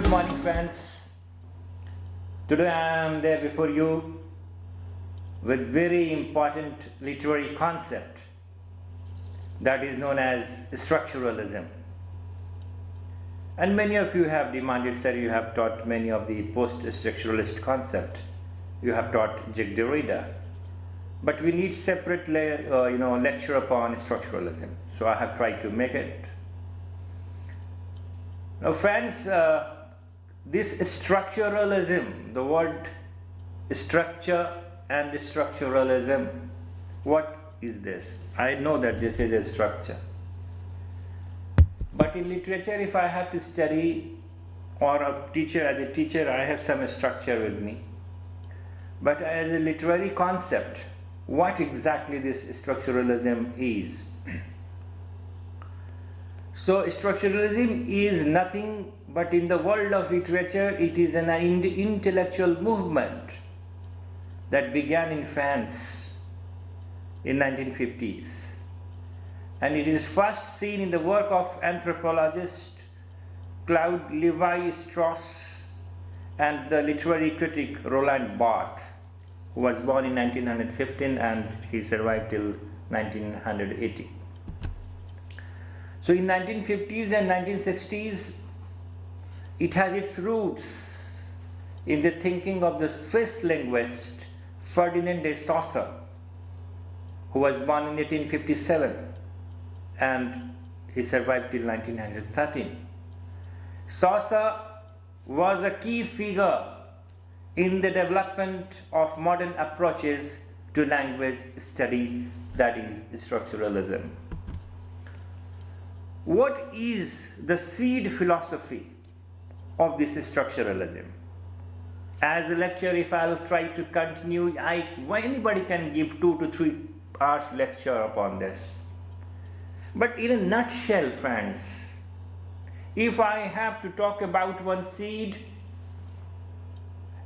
Good morning, friends. Today I am there before you with very important literary concept that is known as structuralism. And many of you have demanded, sir, you have taught many of the post-structuralist concept. You have taught Jacques Derrida. But we need separate lecture upon structuralism. So I have tried to make it. Now friends, this structuralism, the word structure and structuralism, what is this? I know that this is a structure. But in literature, if I have to study or as a teacher, I have some structure with me. But as a literary concept, what exactly this structuralism is? So structuralism is nothing but in the world of literature, it is an intellectual movement that began in France in 1950s. And it is first seen in the work of anthropologist Claude Lévi-Strauss and the literary critic Roland Barthe, who was born in 1915 and he survived till 1980. So in 1950s and 1960s, it has its roots in the thinking of the Swiss linguist Ferdinand de Saussure, who was born in 1857 and he survived till 1913. Saussure was a key figure in the development of modern approaches to language study, that is structuralism. What is the seed philosophy of this structuralism? As a lecture, if I'll try to continue, anybody can give 2 to 3 hours lecture upon this. But in a nutshell, friends, if I have to talk about one seed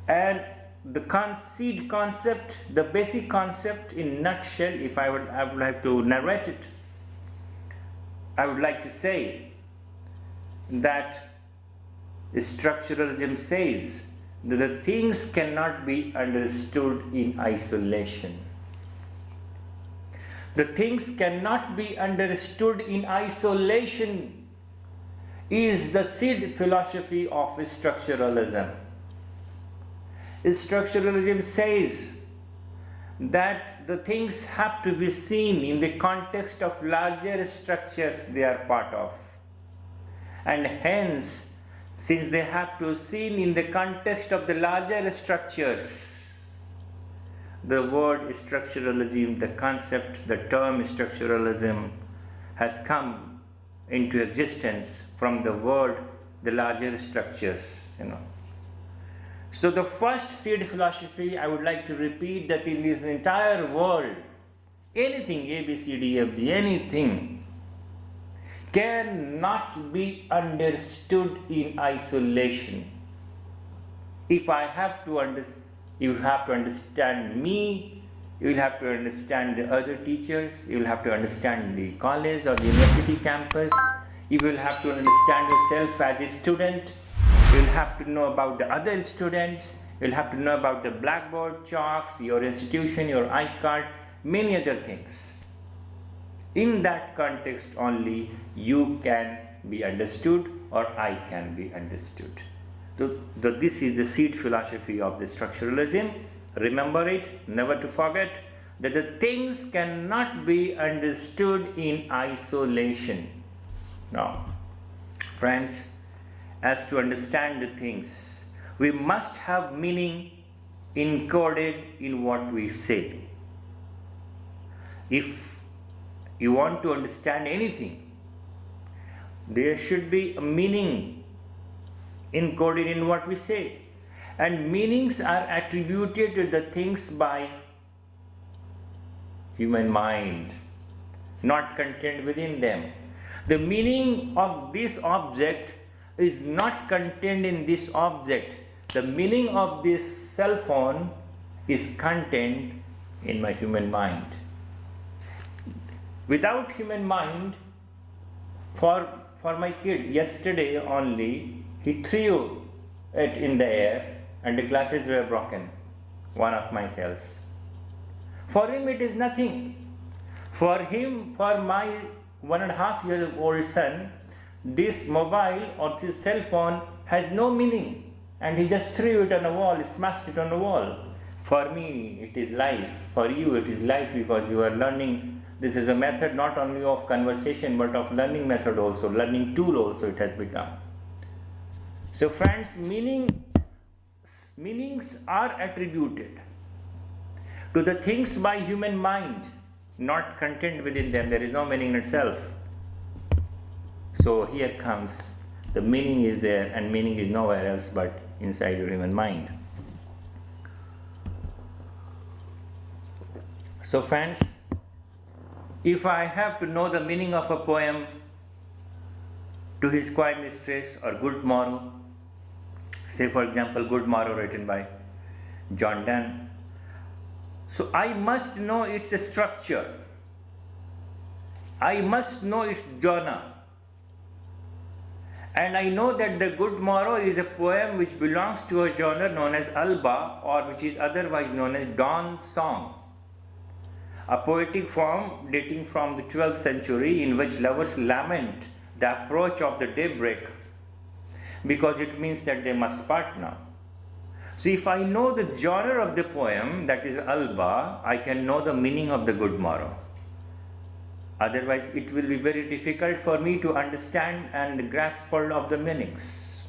and the seed concept, the basic concept in nutshell, if I would have to narrate it, I would like to say that structuralism says that the things cannot be understood in isolation. The things cannot be understood in isolation is the seed philosophy of structuralism. Structuralism says that the things have to be seen in the context of larger structures they are part of. And hence, since they have to be seen in the context of the larger structures, the word structuralism, the concept, the term structuralism has come into existence from the word the larger structures, So the first seed philosophy, I would like to repeat that in this entire world, anything, A, B, C, D, F, G, anything cannot be understood in isolation. If I have to understand, you have to understand me, you will have to understand the other teachers, you will have to understand the college or the university campus, you will have to understand yourself as a student, you will have to know about the other students, you will have to know about the blackboard, chalks, your institution, your iCard, many other things. In that context only you can be understood or I can be understood. This is the seed philosophy of the structuralism. Remember it, never to forget that the things cannot be understood in isolation. Now, friends, as to understand the things, we must have meaning encoded in what we say. If you want to understand anything, there should be a meaning encoded in what we say. And meanings are attributed to the things by human mind, not contained within them. The meaning of this object is not contained in this object. The meaning of this cell phone is contained in my human mind. Without human mind, for my kid, yesterday only, he threw it in the air and the glasses were broken, one of my cells. For him it is nothing. For him, for my 1.5-year-old son, this mobile or this cell phone has no meaning, and he just threw it on a wall, smashed it on a wall. For me it is life, for you it is life, because you are learning. This is a method not only of conversation but of learning method also, learning tool also it has become. So friends, meanings are attributed to the things by human mind, not contained within them. There is no meaning in itself. So here comes, the meaning is there, and meaning is nowhere else but inside your human mind. So friends, if I have to know the meaning of a poem, To His Quiet Mistress or Good Morrow, say for example Good Morrow written by John Donne, so I must know its structure, I must know its genre, and I know that the Good Morrow is a poem which belongs to a genre known as Alba, or which is otherwise known as dawn song, a poetic form dating from the 12th century in which lovers lament the approach of the daybreak because it means that they must part now. So if I know the genre of the poem, that is Alba, I can know the meaning of the Good Morrow. Otherwise it will be very difficult for me to understand and grasp hold of the meanings.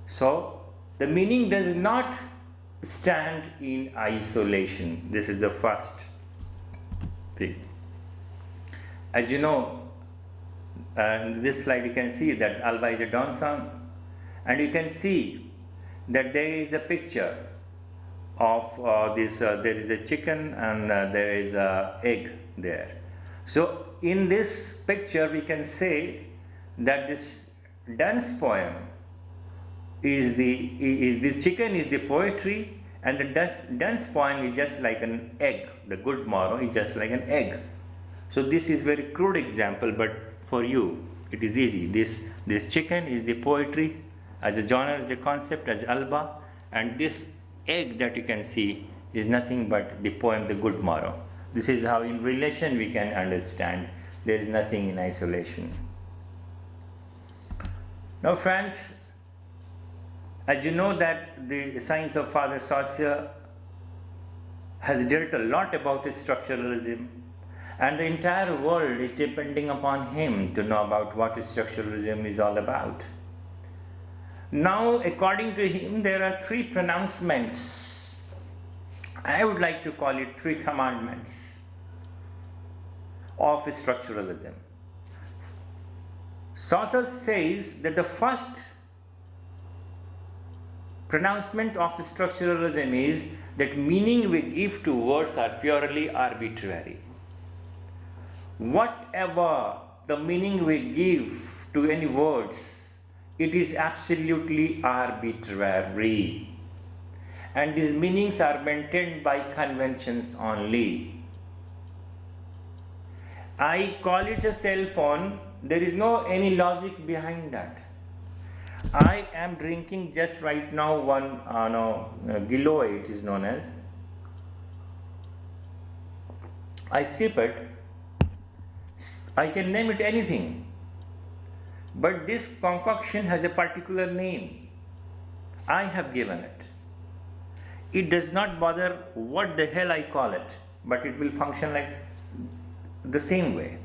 So the meaning does not stand in isolation. This is the first thing. As you know, in this slide you can see that Alba is a dawn song, and you can see that there is a picture of there is a chicken and there is a egg there. So in this picture we can say that this Donne's poem is this chicken is the poetry, and the Donne's poem is just like an egg. The Good Morrow is just like an egg. So this is very crude example, but for you it is easy. This chicken is the poetry as a genre, as a concept, as Alba, and this egg that you can see is nothing but the poem The Good Morrow. This is how in relation we can understand. There is nothing in isolation. Now friends, as you know that the science of Father Saussure has dealt a lot about structuralism, and the entire world is depending upon him to know about what structuralism is all about. Now, according to him, there are 3 pronouncements. I would like to call it 3 commandments of structuralism. Saussure says that the first pronouncement of structuralism is that meaning we give to words are purely arbitrary. Whatever the meaning we give to any words, it is absolutely arbitrary, and these meanings are maintained by conventions only. I call it a cell phone. There is no any logic behind that. I am drinking just right now one Giloy, it is known as. I sip it. I can name it anything, but this concoction has a particular name. I have given it. It does not bother what the hell I call it, but it will function like the same way.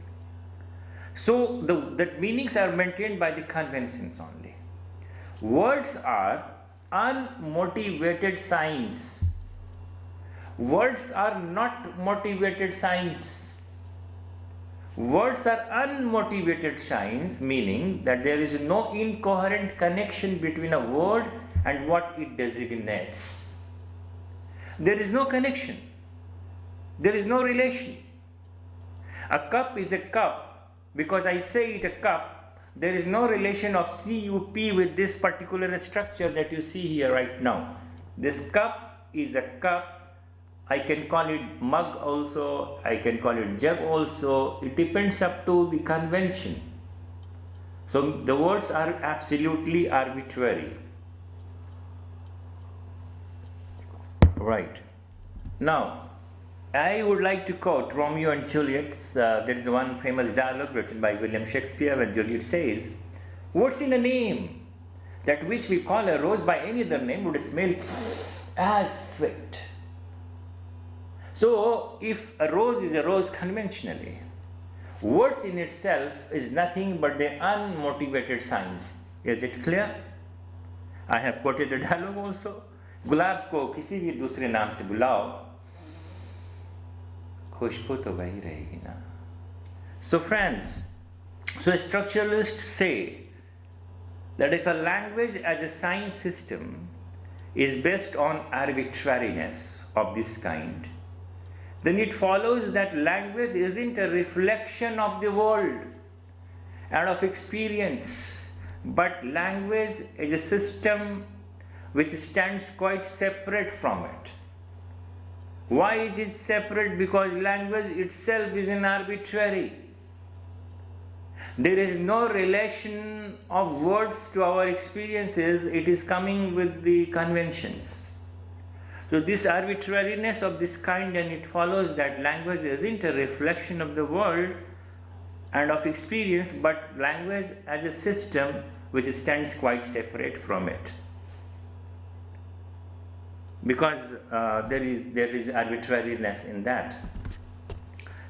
So the meanings are maintained by the conventions only. Words are unmotivated signs. Words are not motivated signs. Words are unmotivated signs, meaning that there is no incoherent connection between a word and what it designates. There is no connection. There is no relation. A cup is a cup because I say it a cup. There is no relation of CUP with this particular structure that you see here right now. This cup is a cup. I can call it mug also, I can call it jug also. It depends up to the convention. So the words are absolutely arbitrary. Right. Now, I would like to quote Romeo and Juliet. There is one famous dialogue written by William Shakespeare when Juliet says, "What's in a name? That which we call a rose by any other name would smell as sweet." So, if a rose is a rose conventionally, words in itself is nothing but the unmotivated signs. Is it clear? I have quoted a dialogue also. गुलाब को किसी भी दूसरे नाम से बुलाओ, खुशबू तो वही रहेगी ना. So friends, so structuralists say that if a language as a sign system is based on arbitrariness of this kind, then it follows that language isn't a reflection of the world and of experience, but language is a system which stands quite separate from it. Why is it separate? Because language itself is an arbitrary. There is no relation of words to our experiences, it is coming with the conventions. So this arbitrariness of this kind, and it follows that language isn't a reflection of the world and of experience, but language as a system which stands quite separate from it. Because there is arbitrariness in that.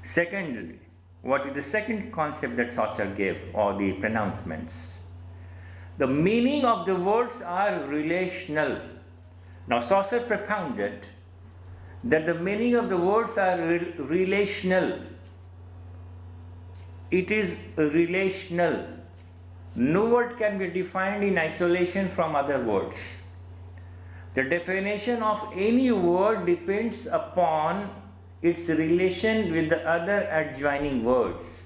Secondly, what is the second concept that Chaucer gave, or the pronouncements? The meaning of the words are relational. Now Chaucer propounded that the meaning of the words are relational. It is relational. No word can be defined in isolation from other words. The definition of any word depends upon its relation with the other adjoining words.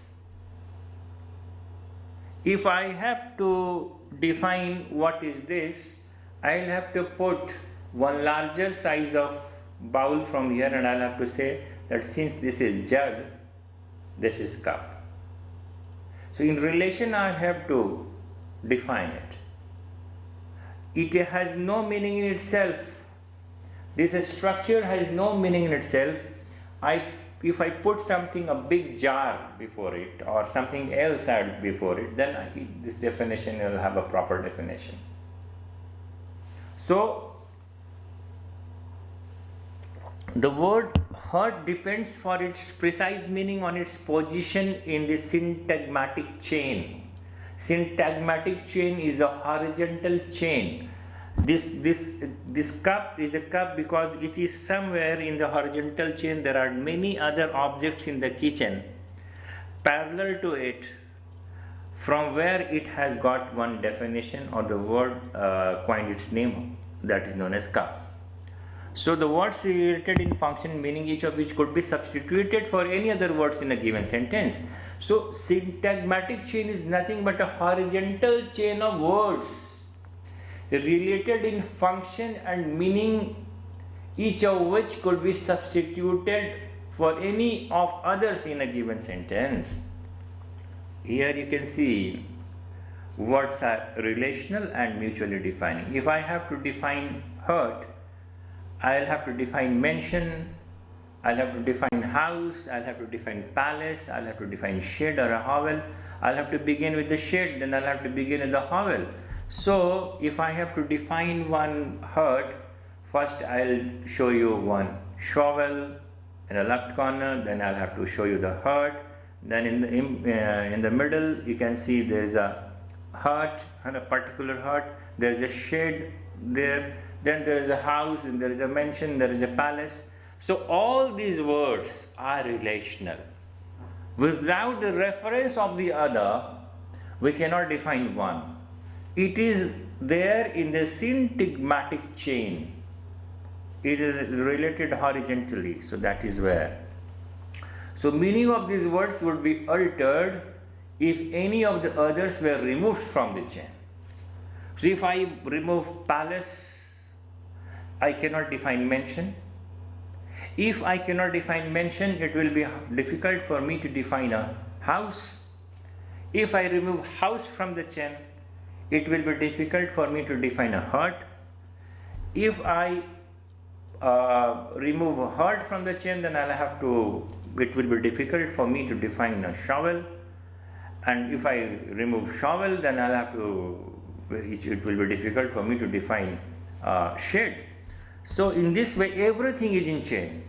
If I have to define what is this, I'll have to put one larger size of bowl from here, and I'll have to say that since this is jug, this is cup. So in relation I have to define it. It has no meaning in itself. This structure has no meaning in itself. If I put something, a big jar before it, or something else added before it, then this definition will have a proper definition. So the word hurt depends for its precise meaning on its position in the syntagmatic chain. Syntagmatic chain is the horizontal chain. This cup is a cup because it is somewhere in the horizontal chain. There are many other objects in the kitchen parallel to it, from where it has got one definition, or the word coined its name, that is known as cup. So the words related in function, meaning each of which could be substituted for any other words in a given sentence. So syntagmatic chain is nothing but a horizontal chain of words related in function and meaning, each of which could be substituted for any of others in a given sentence. Here you can see words are relational and mutually defining. If I have to define hurt, I'll have to define mention, I'll have to define house, I'll have to define palace, I'll have to define shed or a hovel. I'll have to begin with the shed, then I'll have to begin with the hovel. So if I have to define one hurt, first I'll show you one shovel in the left corner, then I'll have to show you the hurt. Then in the middle you can see there is a hut, and a particular hut, there is a shed there, then there is a house, and there is a mansion, there is a palace. So all these words are relational. Without the reference of the other, we cannot define one. It is there in the syntagmatic chain. It is related horizontally, so that is where. So meaning of these words would be altered if any of the others were removed from the chain. So if I remove palace, I cannot define mention. If I cannot define mention, it will be difficult for me to define a house. If I remove house from the chain, it will be difficult for me to define a heart. If I remove a heart from the chain, then it will be difficult for me to define a shovel. And if I remove shovel, then it will be difficult for me to define shade. So in this way, everything is in chain.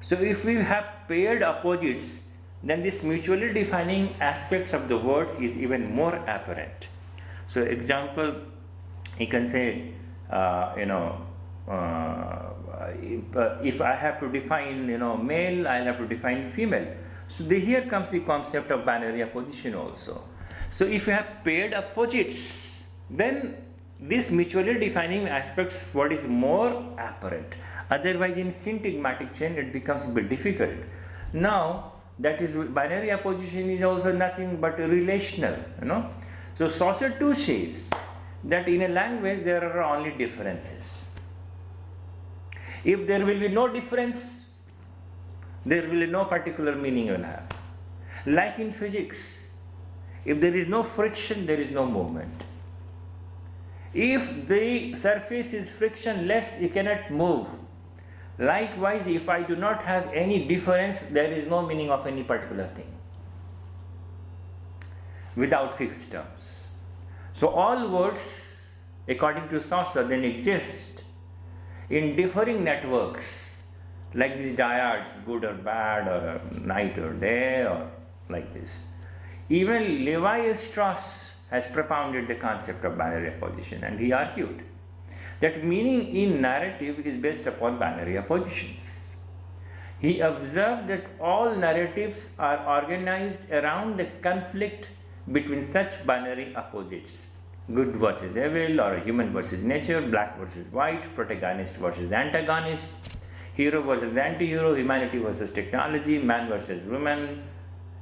So if we have paired opposites, then this mutually defining aspects of the words is even more apparent. So example, you can say, if I have to define, male, I'll have to define female. So here comes the concept of binary opposition also. So if you have paired opposites, then this mutually defining aspects what is more apparent. Otherwise, in syntagmatic chain, it becomes a bit difficult. Now, that is, binary opposition is also nothing but relational, So Saussure too says that in a language there are only differences. If there will be no difference, there will be no particular meaning you will have. Like in physics, if there is no friction, there is no movement. If the surface is frictionless, you cannot move. Likewise, if I do not have any difference, there is no meaning of any particular thing without fixed terms. So all words, according to Saussure, then exist in differing networks, like these dyads, good or bad, or night or day, or like this. Even Levi-Strauss has propounded the concept of binary opposition, and he argued that meaning in narrative is based upon binary oppositions. He observed that all narratives are organized around the conflict between such binary opposites: good versus evil, or human versus nature, black versus white, protagonist versus antagonist, hero versus anti-hero, humanity versus technology, man versus woman,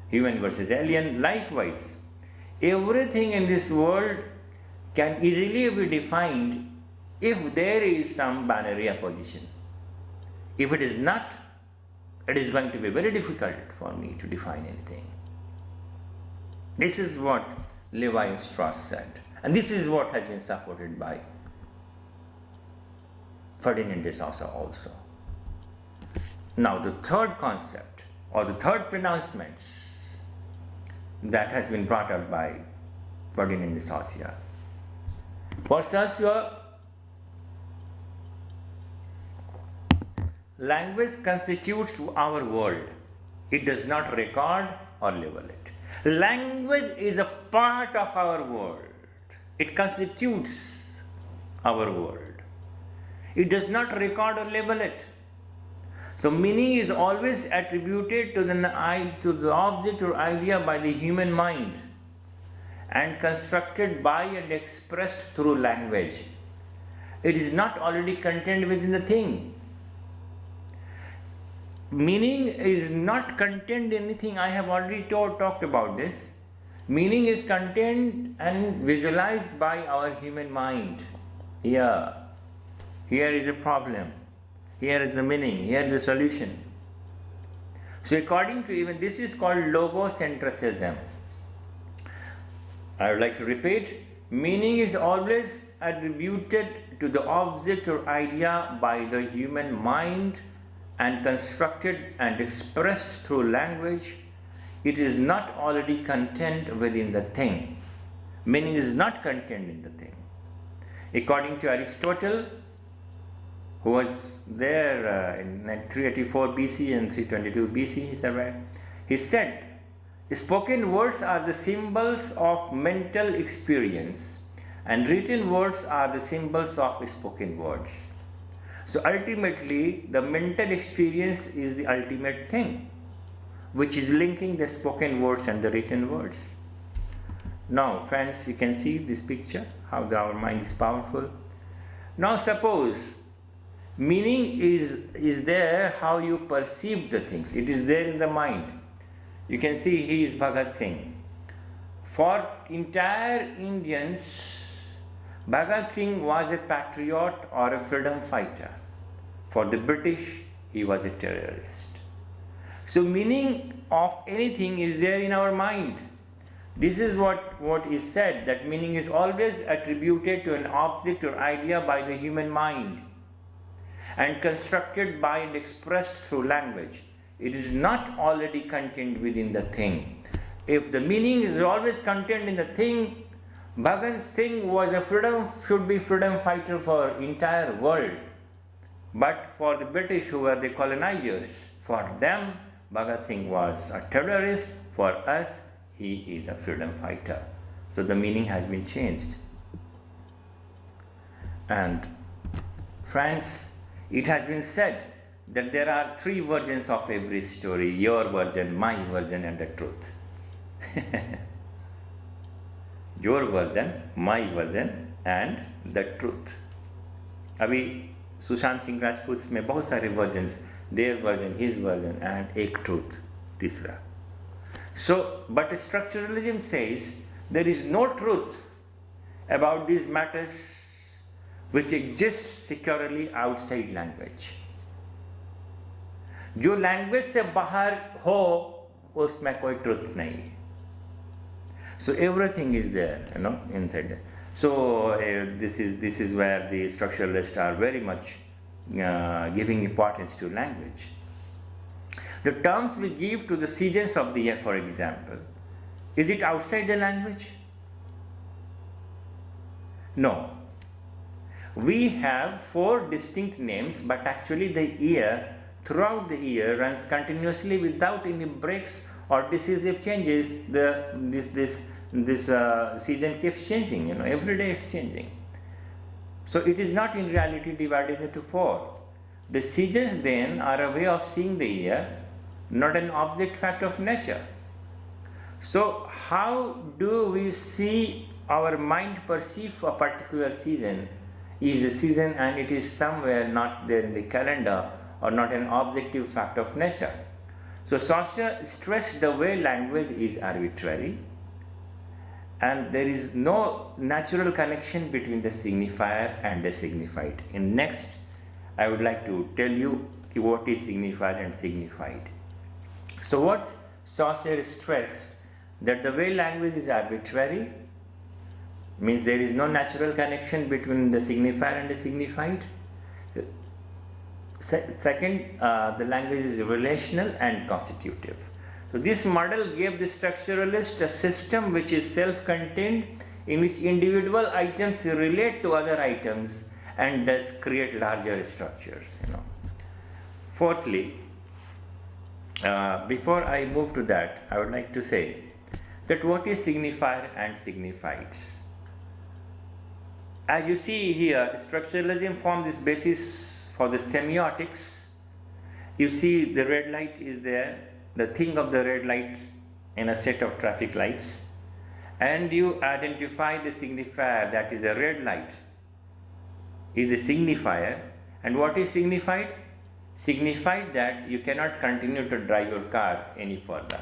human versus alien. Likewise, everything in this world can easily be defined if there is some binary opposition. If it is not, it is going to be very difficult for me to define anything. This is what Levi-Strauss said, and this is what has been supported by Ferdinand de Saussure also. Now the third concept, or the third pronouncement that has been brought up by Ferdinand de Saussure. For Saussure, language constitutes our world. It does not record or label it. Language is a part of our world. It constitutes our world. It does not record or label it. So meaning is always attributed to the object or idea by the human mind and constructed by and expressed through language. It is not already contained within the thing. Meaning is not contained in anything. I have already talked about this. Meaning is contained and visualized by our human mind. Here is a problem. Here is the meaning. Here is the solution. So according to even this is called logocentrism. I would like to repeat, meaning is always attributed to the object or idea by the human mind and constructed and expressed through language. It is not already contained within the thing. Meaning is not contained in the thing. According to Aristotle, who was there in 384 BC and 322 BC, is that right? He said, spoken words are the symbols of mental experience, and written words are the symbols of spoken words. So ultimately, the mental experience is the ultimate thing, which is linking the spoken words and the written words. Now, friends, you can see this picture, how our mind is powerful. Now, suppose meaning is there how you perceive the things. It is there in the mind. You can see he is Bhagat Singh. For entire Indians, Bhagat Singh was a patriot or a freedom fighter. For the British, he was a terrorist. So meaning of anything is there in our mind. This is what is said, that meaning is always attributed to an object or idea by the human mind and constructed by and expressed through language. It is not already contained within the thing. If the meaning is always contained in the thing, Bhagat Singh should be freedom fighter for entire world. But for the British, who were the colonizers, for them Bhagat Singh was a terrorist. For us, he is a freedom fighter. So the meaning has been changed. And friends, it has been said that there are three versions of every story: your version, my version, and the truth. Your version, my version, and the truth. अभी सुशांत सिंह राजपूत में बहुत सारे versions, their version, his version, and एक truth, तीसरा. So, but structuralism says there is no truth about these matters which exist securely outside language. जो language से बाहर हो उसमें कोई ट्रुथ नहीं है. So everything is there, inside there. So this is where the structuralists are very much giving importance to language. The terms we give to the seasons of the year, for example, is it outside the language? No. We have 4 distinct names, but actually the year, throughout the year, runs continuously without any breaks or decisive changes. This season keeps changing, every day it's changing. So it is not in reality divided into 4. The seasons then are a way of seeing the year, not an object fact of nature. So how do we see our mind perceive a particular season is a season and it is somewhere not there in the calendar or not an objective fact of nature? So Saussure stressed the way language is arbitrary and there is no natural connection between the signifier and the signified. In next, I would like to tell you what is signifier and signified. So what Saussure stressed, that the way language is arbitrary means there is no natural connection between the signifier and the signified. Second, the language is relational and constitutive. So this model gave the structuralist a system which is self-contained, in which individual items relate to other items and thus create larger structures. Fourthly, before I move to that, I would like to say that what is signifier and signifieds. As you see here, structuralism forms this basis for the semiotics. You see the red light is there, the thing of the red light in a set of traffic lights, and you identify the signifier, that is a red light is a signifier. And what is signified? Signified that you cannot continue to drive your car any further.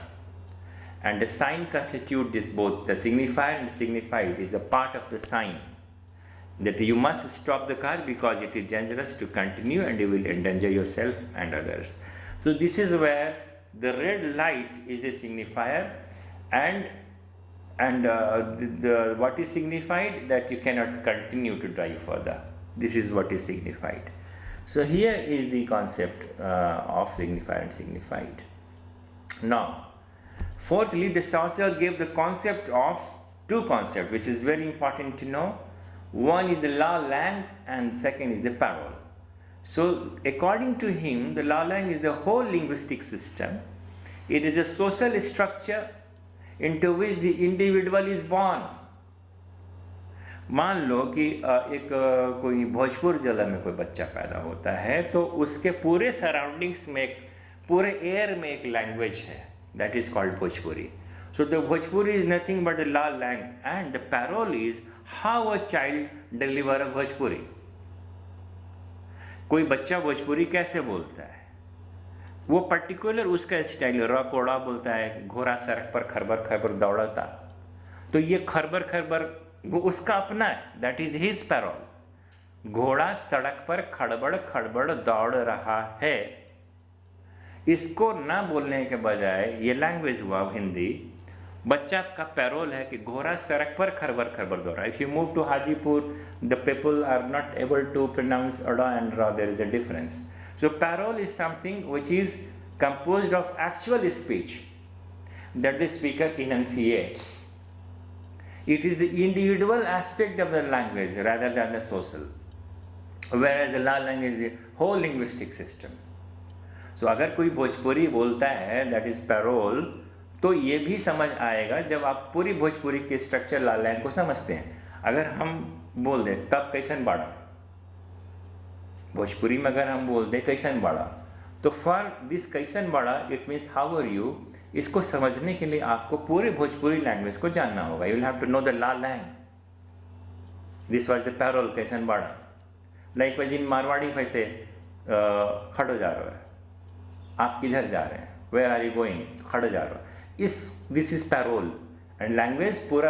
And the sign constitutes this both. The signifier and signified is a part of the sign that you must stop the car because it is dangerous to continue and you will endanger yourself and others. So this is where the red light is a signifier and what is signified, that you cannot continue to drive further. This is what is signified. So here is the concept of signifier and signified. Now, fourthly, the Saussure gave the concept of 2 concepts, which is very important to know. One is the Lalang and second is the parole. So according to him, the Lalang is the whole linguistic system. It is a social structure into which the individual is born. मान लो कि एक कोई भोजपुर जिला में कोई बच्चा पैदा होता है तो उसके पूरे सराउंडिंग्स में, पूरे एयर में एक लैंग्वेज है, that is called Bhojpuri. So the Bhojpuri is nothing but the Lalang, and the parole is how a child deliver a Bhojpuri. कोई बच्चा भोजपुरी कैसे बोलता है, वो पर्टिकुलर उसका स्टाइल. रकोड़ा बोलता है, घोड़ा सड़क पर खरबर खरबर दौड़ता, तो ये खरबर खरबर वो उसका अपना है, दैट इज हिज पैरोल. घोड़ा सड़क पर खड़बड़ खड़बड़ दौड़ रहा है, इसको ना बोलने के बजाय ये लैंग्वेज हुआ हिंदी, बच्चा का पैरोल है कि घोड़ा सड़क पर खरबर खरबर दौड़ा. If you move to Hajipur, the people are not able to pronounce ada and ra. There is a difference. So parole is something which is composed of actual speech that the speaker enunciates. It is the individual aspect of the language rather than the social, whereas the Lalang is the whole linguistic system. So अगर कोई भोजपुरी बोलता है that is parole, तो ये भी समझ आएगा जब आप पूरी भोजपुरी के स्ट्रक्चर लालैंग को समझते हैं. अगर हम बोल दें तब कैसन बाड़ा, भोजपुरी में अगर हम बोल दें कैसन बाड़ा, तो फॉर दिस कैसन बाड़ा it means how are you. इसको समझने के लिए आपको पूरे भोजपुरी लैंग्वेज को जानना होगा. You will have to know the लालैंग. दिस वाज द पैरोल कैसन बाड़ा. लाइक वाइज इन मारवाड़ी वैसे खड़ो जा रहा है, आप किधर जा रहे हैं, वेयर आर यू गोइंग, खड़ो जा रहा है. This is parole. And language पूरा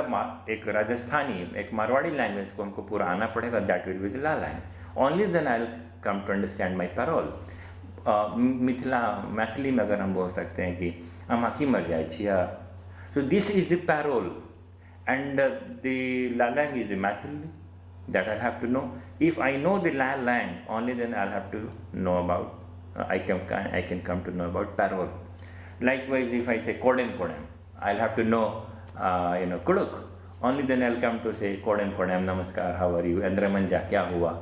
एक राजस्थानी एक मारवाड़ी लैंग्वेज को हमको पूरा आना पड़ेगा. दैट विल बी द लालैंग. Only then I will come to understand my parole. Maithili में अगर हम बोल सकते हैं कि हम आँखी मर जाए छिया, so this is the parole and the लालैंग is the Maithili that I'll have to know. If I know the Lalang, only then I'll have to know about, I can come to know about parole. Likewise, if I say Kodem Kodem, I'll have to know, Kuduk. Only then I'll come to say Kodem Kodem, Namaskar, how are you, Andhra Manja, kya hua?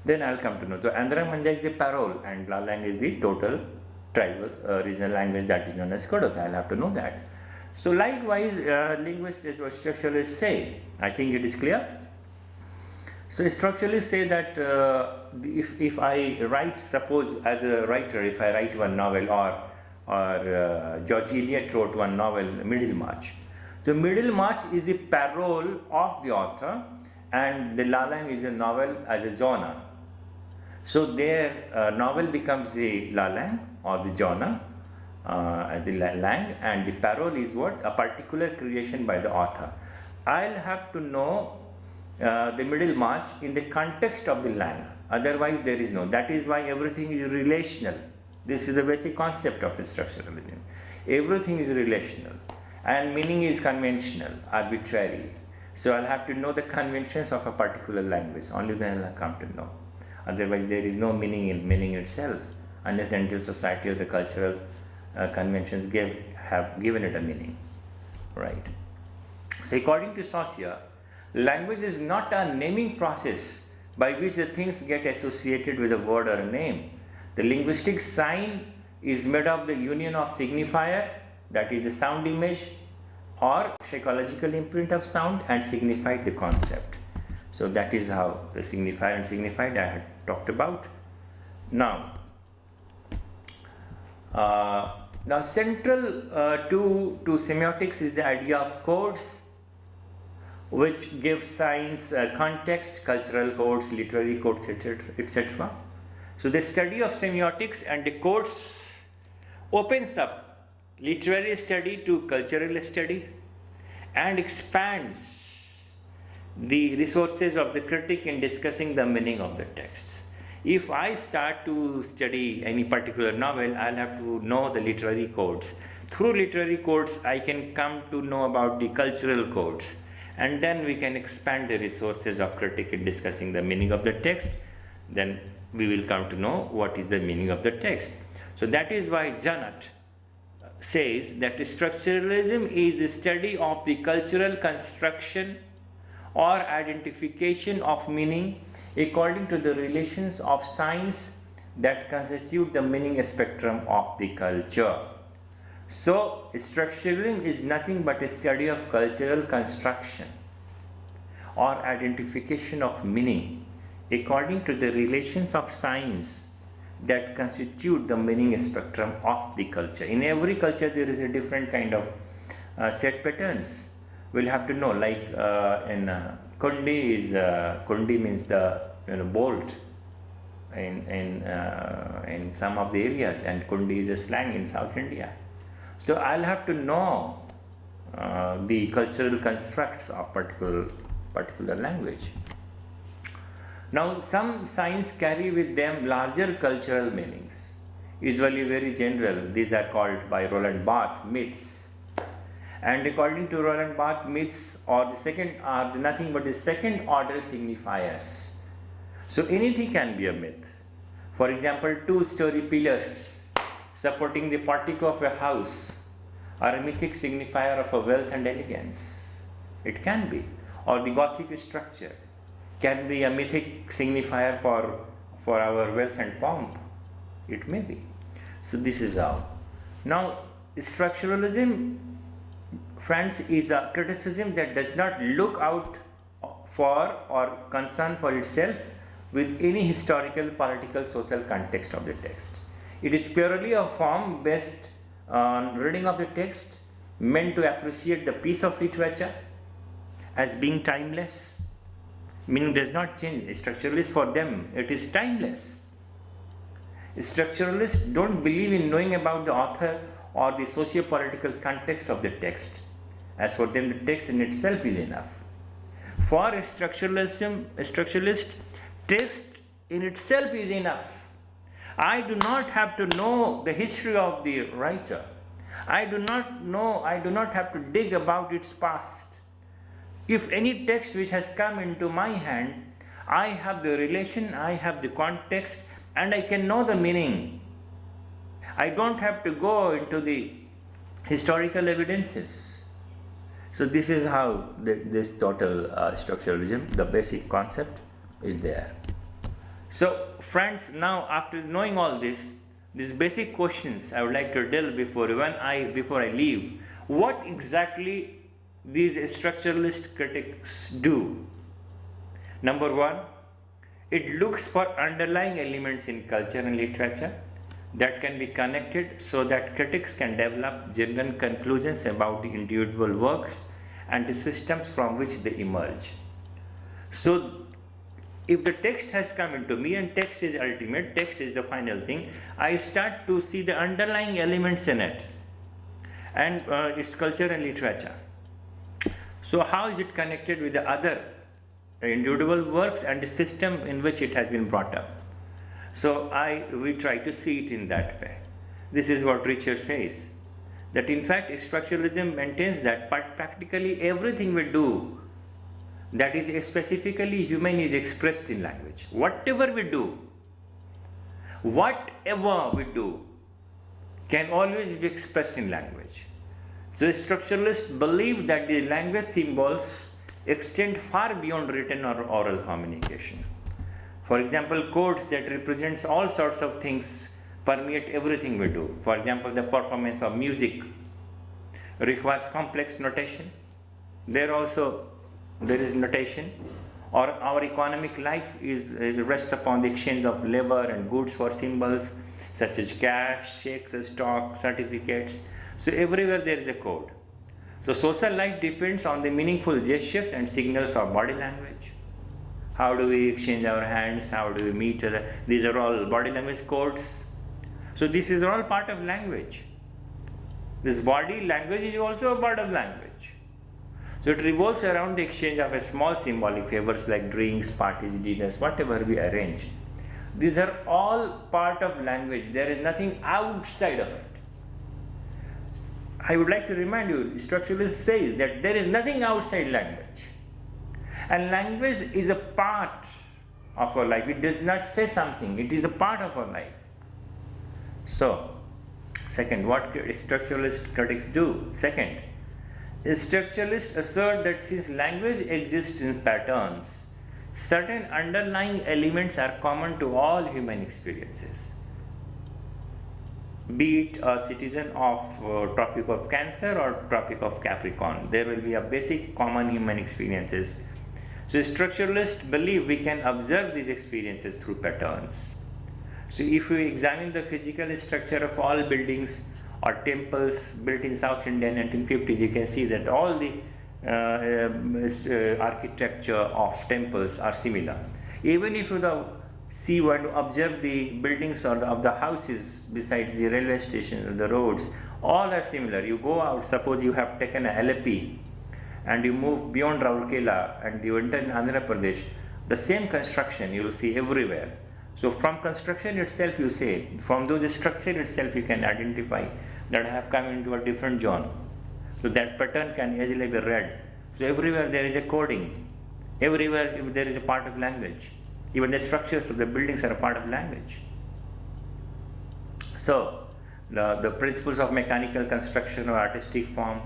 Then I'll come to know. So Andhra Manja is the parole and Lalang is the total tribal regional language that is known as Kuduk. I'll have to know that. So likewise, linguists or structuralists say, I think it is clear. So structuralists say that if I write, suppose as a writer, if I write one novel or George Eliot wrote one novel, Middlemarch. So Middlemarch is the parole of the author and the Lalang is a novel as a genre. So their novel becomes the Lalang or the genre as the Lalang, and the parole is what? A particular creation by the author. I'll have to know the Middlemarch in the context of the Lang, otherwise there is no. That is why everything is relational. This is the basic concept of structuralism. Everything is relational and meaning is conventional, arbitrary. So I'll have to know the conventions of a particular language, only then I'll come to know. Otherwise there is no meaning in meaning itself, unless until society or the cultural conventions have given it a meaning, right? So according to Saussure, language is not a naming process by which the things get associated with a word or a name. The linguistic sign is made of the union of signifier, that is the sound image or psychological imprint of sound, and signified the concept. So that is how the signifier and signified I had talked about. Now central to semiotics is the idea of codes, which gives science context, cultural codes, literary codes, etc. So the study of semiotics and the codes opens up literary study to cultural study and expands the resources of the critic in discussing the meaning of the texts. If I start to study any particular novel, I'll have to know the literary codes. Through literary codes, I can come to know about the cultural codes. And then we can expand the resources of critic in discussing the meaning of the text. Then we will come to know what is the meaning of the text. So that is why Janat says that structuralism is the study of the cultural construction or identification of meaning according to the relations of signs that constitute the meaning spectrum of the culture. So structuralism is nothing but a study of cultural construction or identification of meaning according to the relations of signs that constitute the meaning spectrum of the culture. In every culture there is a different kind of set patterns. We'll have to know, like in Kundi means the bolt in some of the areas, and Kundi is a slang in South India. So I'll have to know the cultural constructs of particular language. Now some signs carry with them larger cultural meanings, usually very general. These are called by Roland Barthe myths. And according to Roland Barthe, myths are nothing but the second order signifiers. So anything can be a myth. For example, two-story pillars supporting the portico of a house are a mythic signifier of a wealth and elegance. It can be. Or the Gothic structure can be a mythic signifier for our wealth and pomp. It may be. So this is how. Now, structuralism, friends, is a criticism that does not look out for or concern for itself with any historical, political, social context of the text. It is purely a form based on reading of the text, meant to appreciate the piece of literature as being timeless, meaning does not change. Structuralists, for them, it is timeless. Structuralists don't believe in knowing about the author or the socio-political context of the text. As for them, the text in itself is enough. For a structuralist, text in itself is enough. I do not have to know the history of the writer. I do not have to dig about its past. If any text which has come into my hand, I have the relation, I have the context, and I can know the meaning. I don't have to go into the historical evidences. So this is how this total structuralism, the basic concept, is there. So friends, now after knowing all this, these basic questions I would like to delve before I leave. What exactly these structuralist critics do? Number one, it looks for underlying elements in culture and literature that can be connected so that critics can develop genuine conclusions about the individual works and the systems from which they emerge. So if the text has come into me, and text is ultimate, text is the final thing, I start to see the underlying elements in it and its culture and literature. So how is it connected with the other individual works and the system in which it has been brought up? So we try to see it in that way. This is what Richard says, that in fact structuralism maintains that practically everything we do that is specifically human is expressed in language. Whatever we do can always be expressed in language. So structuralists believe that the language symbols extend far beyond written or oral communication. For example, codes that represents all sorts of things permeate everything we do. For example, the performance of music requires complex notation. There is notation. Or our economic life rests upon the exchange of labor and goods for symbols such as cash, checks, stock, certificates. So everywhere there is a code. So social life depends on the meaningful gestures and signals of body language. How do we exchange our hands? How do we meet? These are all body language codes. So this is all part of language. This body language is also a part of language. So it revolves around the exchange of a small symbolic favors like drinks, parties, dinners, whatever we arrange. These are all part of language. There is nothing outside of it. I would like to remind you, structuralist says that there is nothing outside language. And language is a part of our life. It does not say something. It is a part of our life. So, second, what structuralist critics do? Second, structuralists assert that since language exists in patterns, certain underlying elements are common to all human experiences. Be it a citizen of Tropic of Cancer or Tropic of Capricorn, there will be a basic common human experiences. So structuralists believe we can observe these experiences through patterns. So if we examine the physical structure of all buildings or temples built in South India in 1950s, you can see that all the architecture of temples are similar. Even if you want to observe the buildings of the houses besides the railway station or the roads, all are similar. You go out, suppose you have taken a LP and you move beyond Rourkela and you enter in Andhra Pradesh, the same construction you will see everywhere. So from construction itself, you say, from those structure itself you can identify that I have come into a different zone. So that pattern can easily be read. So everywhere there is a coding. Everywhere if there is a part of language. Even the structures of the buildings are a part of language. So the principles of mechanical construction or artistic form,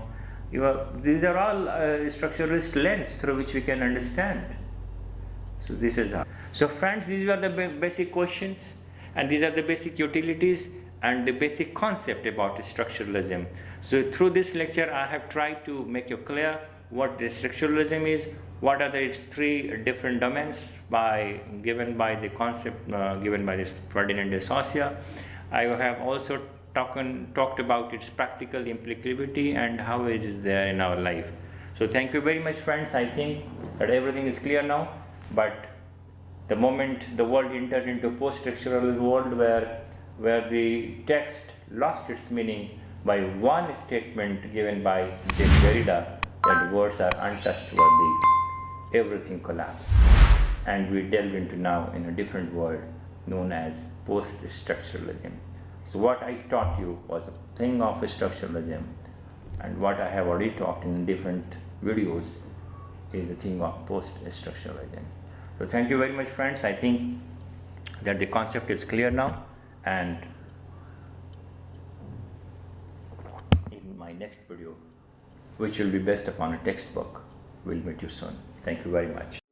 these are all structuralist lens through which we can understand. So this is how. So friends, these were the basic questions, and these are the basic utilities and the basic concept about structuralism. So through this lecture I have tried to make you clear what the structuralism is, what are its three different domains given by the concept given by this Ferdinand de Saussure. I have also talked about its practical implicability and how it is there in our life. So thank you very much friends. I think that everything is clear now, but the moment the world entered into post-structural world where the text lost its meaning by one statement given by Derrida, that words are untrustworthy, everything collapsed, and we delve into now in a different world known as post-structuralism. So what I taught you was a thing of structuralism, and what I have already taught in different videos is the thing of post-structuralism. So thank you very much friends. I think that the concept is clear now, and in my next video, which will be based upon a textbook, we'll meet you soon. Thank you very much.